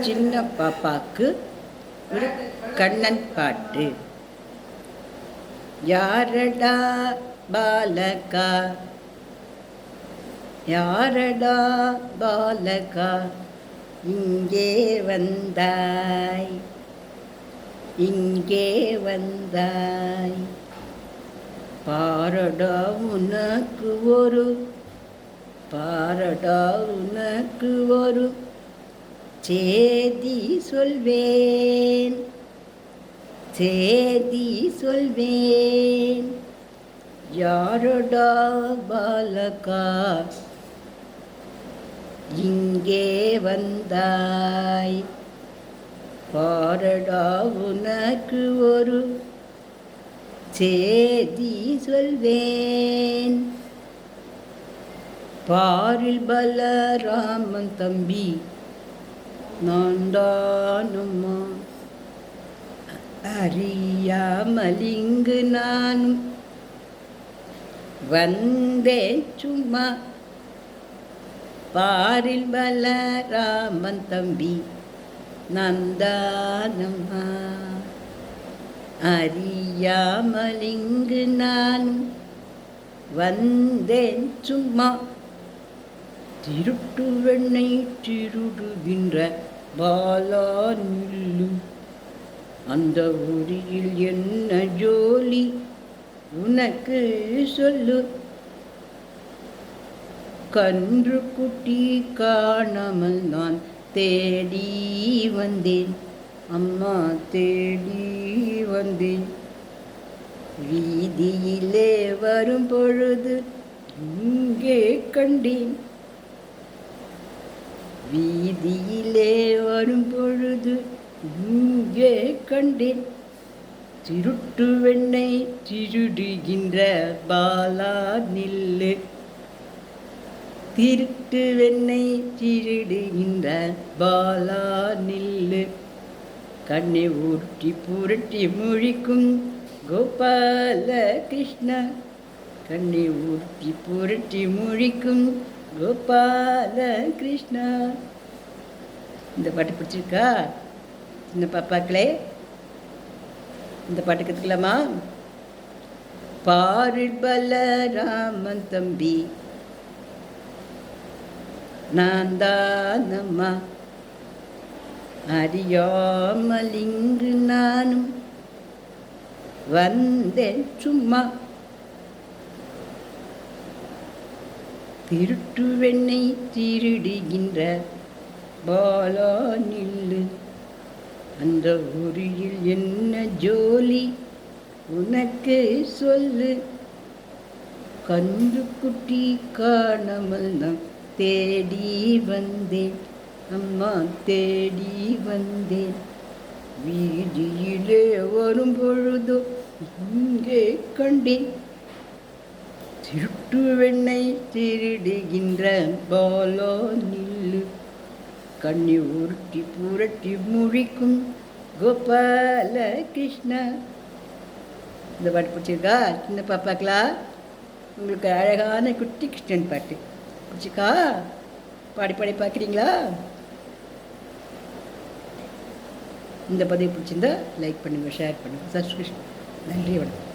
சின்ன பாப்பாக்கு ஒரு கண்ணன் பாட்டு. யாரடா பாலகா, யாரடா பாலகா, இங்கே வந்தாய், இங்கே வந்தாய். பாரடா உனக்கு ஒரு, பாரடா உனக்கு ஒரு சேதி சொல்வேன், சேதி சொல்வேன். யாரடா பாலகா, இங்கே வந்தாய். பாரடா உனக்கு ஒரு சேதி சொல்வேன். பாரில் பலராமன் தம்பி நான் தானம்மா, அறியாமலிங்கு நானும் வந்தேன் சும்மா. பாரில் பலராமன் தம்பி நான் தானம்மா, அறியாமலிங்கு நானும் வந்தேன் சும்மா. திருட்டு வெண்ணை திருடுகின்ற பாலா நில்லு, அந்த ஊரில் என்ன ஜோலி உனக்கு சொல்லு. கன்று குட்டி காணாமல் நான் தேடி வந்தேன், அம்மா தேடி வந்தேன். வீதியிலே வரும் பொழுது இங்கே கண்டேன், வீதியிலே வரும் பொழுது இங்கே கண்டேன். திருட்டு வெண்ணை திருடுகின்ற பாலா நில்லு, திருட்டு வெண்ணை திருடுகின்ற பாலா நில்லு. கண்ணை ஊட்டி புரட்டி முழிக்கும் கோபால கிருஷ்ணா, கண்ணை ஊட்டி புரட்டி முழிக்கும் கோபால கிருஷ்ணா. இந்த பாட்டு பிடிச்சிருக்கா சின்ன பாப்பாக்களே? இந்த பாட்டு கற்றுக்கலாமா? பாரில் பலராமன் தம்பி நான் தானம்மா, அறியாமலிங்கு நானும் வந்தேன் சும்மா. திருட்டு வெண்ணை திருடுகின்ற பாலா நில்லு, அந்த ஊரில் என்ன ஜோலி உனக்கு சொல்லு. கன்று குட்டி காணாமல் நான் தேடி வந்தேன், அம்மா தேடி வந்தேன். வீதியிலே வரும் பொழுதோ இங்கே கண்டேன். திருட்டு வெண்ணை திருடுகின்ற பாலா நில்லு, கண்ணி உருட்டி புரட்டி முழிக்கும் கோபால கிருஷ்ணா. இந்த பாட்டு பிடிச்சிருக்கா சின்ன பாப்பாக்களா? உங்களுக்கு அழகான குட்டி கிருஷ்ணன் பாட்டு பிடிச்சிருக்கா? பாடி பாடி பார்க்குறீங்களா? இந்த பதிவு பிடிச்சிருந்தா லைக் பண்ணுங்கள், ஷேர் பண்ணுங்கள், சப்ஸ்கிரிப்ஷன். நன்றி, வணக்கம்.